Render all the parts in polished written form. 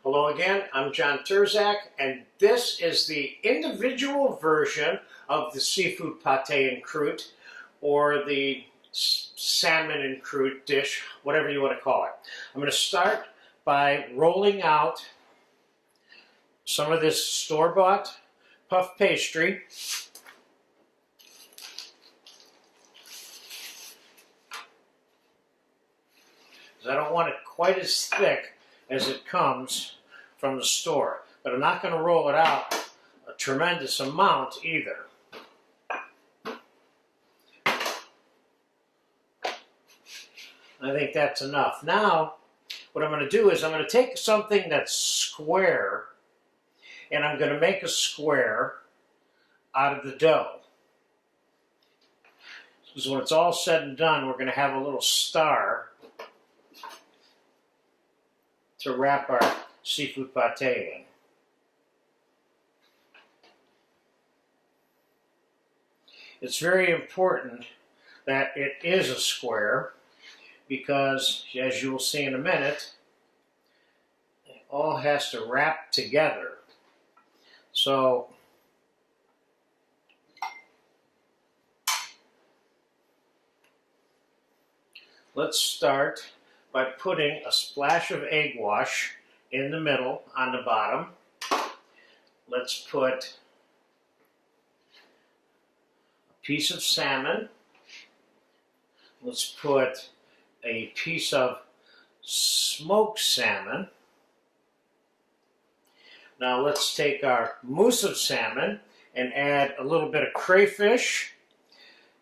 Hello again, I'm John Terzak, and this is the individual version of the seafood pate and croute, or the salmon and croute dish, whatever you want to call it. I'm going to start by rolling out some of this store-bought puff pastry. I don't want it quite as thick as it comes from the store, but I'm not going to roll it out a tremendous amount either. I think that's enough. Now, what I'm going to do is I'm going to take something that's square, and I'm going to make a square out of the dough. Because when it's all said and done, we're going to have a little star to wrap our seafood pate in. It's very important that it is a square because, as you will see in a minute, it all has to wrap together. So let's start by putting a splash of egg wash in the middle on the bottom. Let's put a piece of salmon. Let's put a piece of smoked salmon. Now let's take our mousse of salmon and add a little bit of crayfish,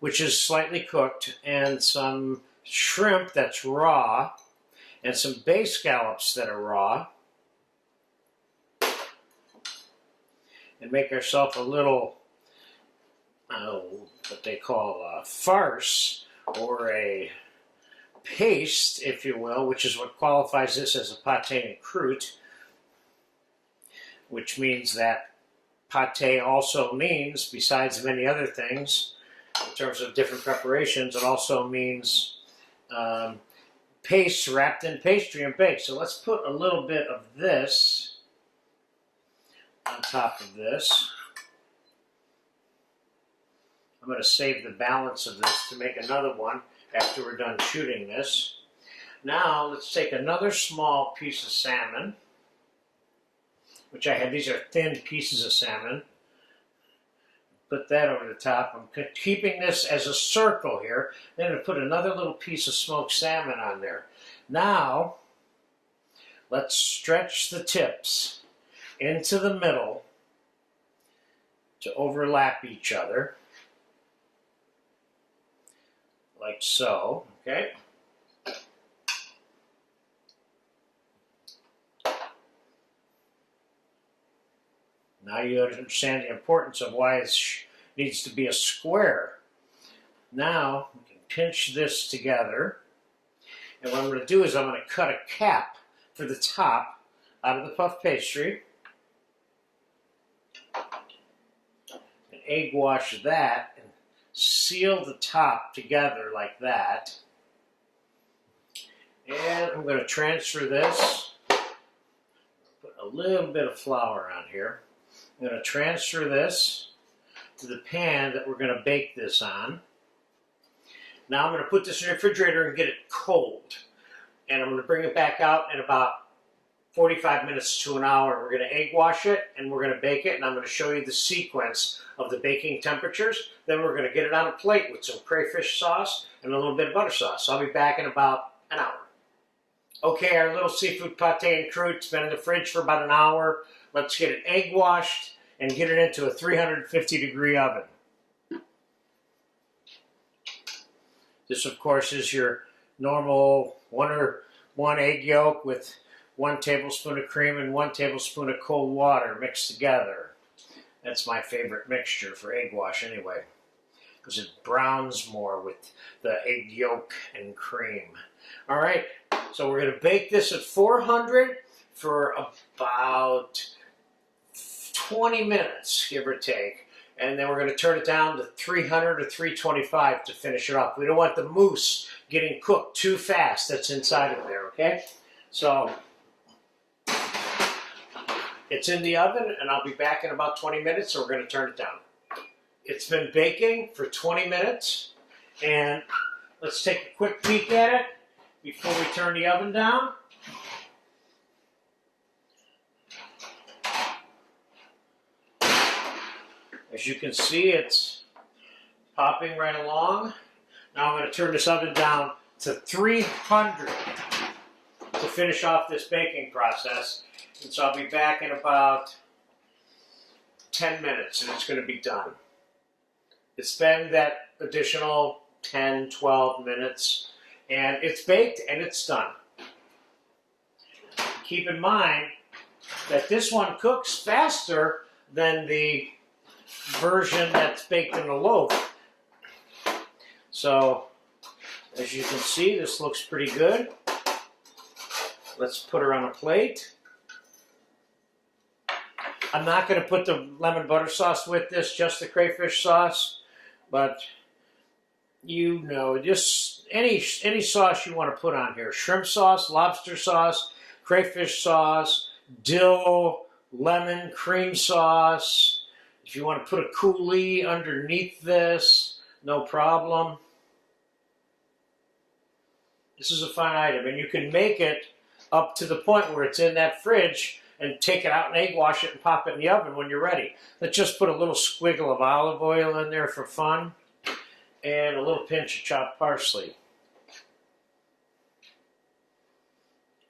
which is slightly cooked, and some shrimp that's raw, and some bay scallops that are raw, and make ourselves a little, what they call a farce, or a paste, if you will, which is what qualifies this as a pate and croute, which means that pate also means, besides many other things, in terms of different preparations, it also means paste wrapped in pastry and baked. So let's put a little bit of this on top of this. I'm going to save the balance of this to make another one after we're done shooting this. Now let's take another small piece of salmon, which I have. These are thin pieces of salmon. Put that over the top. I'm keeping this as a circle here. Then I'm going to put another little piece of smoked salmon on there. Now, let's stretch the tips into the middle to overlap each other, like so, okay? Now you understand the importance of why it needs to be a square. Now we can pinch this together, and what I'm going to do is I'm going to cut a cap for the top out of the puff pastry, and egg wash that, and seal the top together like that. And I'm going to transfer this, put a little bit of flour on here. I'm going to transfer this to the pan that we're going to bake this on. Now I'm going to put this in the refrigerator and get it cold. And I'm going to bring it back out in about 45 minutes to an hour. We're going to egg wash it and we're going to bake it. And I'm going to show you the sequence of the baking temperatures. Then we're going to get it on a plate with some crayfish sauce and a little bit of butter sauce. I'll be back in about an hour. Okay, our little seafood pate and croute's been in the fridge for about an hour. Let's get it egg washed and get it into a 350-degree oven. This, of course, is your normal one egg yolk with 1 tablespoon of cream and 1 tablespoon of cold water mixed together. That's my favorite mixture for egg wash anyway, because it browns more with the egg yolk and cream. All right, so we're going to bake this at 400 for about 20 minutes, give or take. And then we're going to turn it down to 300 or 325 to finish it off. We don't want the mousse getting cooked too fast that's inside of there, okay? So It's in the oven, and I'll be back in about 20 minutes, so we're going to turn it down. It's been baking for 20 minutes, and let's take a quick peek at it before we turn the oven down. As you can see, it's popping right along. Now I'm going to turn this oven down to 300 to finish off this baking process. And so I'll be back in about 10 minutes and it's going to be done. It's been that additional 10, 12 minutes and it's baked and it's done. Keep in mind that this one cooks faster than the version that's baked in a loaf. So, as you can see, this looks pretty good. Let's put her on a plate. I'm not going to put the lemon butter sauce with this, just the crayfish sauce, but you know, just any sauce you want to put on here. Shrimp sauce, lobster sauce, crayfish sauce, dill, lemon, cream sauce. If you want to put a coulis underneath this, no problem. This is a fun item, and you can make it up to the point where it's in that fridge and take it out and egg wash it and pop it in the oven when you're ready. Let's just put a little squiggle of olive oil in there for fun and a little pinch of chopped parsley.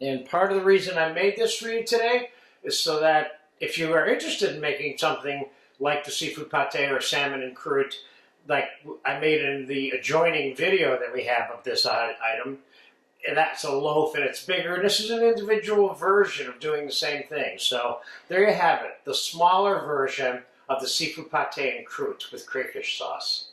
And part of the reason I made this for you today is so that if you are interested in making something like the seafood pate or salmon and croute, like I made in the adjoining video that we have of this item, and that's a loaf and it's bigger. This is an individual version of doing the same thing. So there you have it, the smaller version of the seafood pate and croute with crayfish sauce.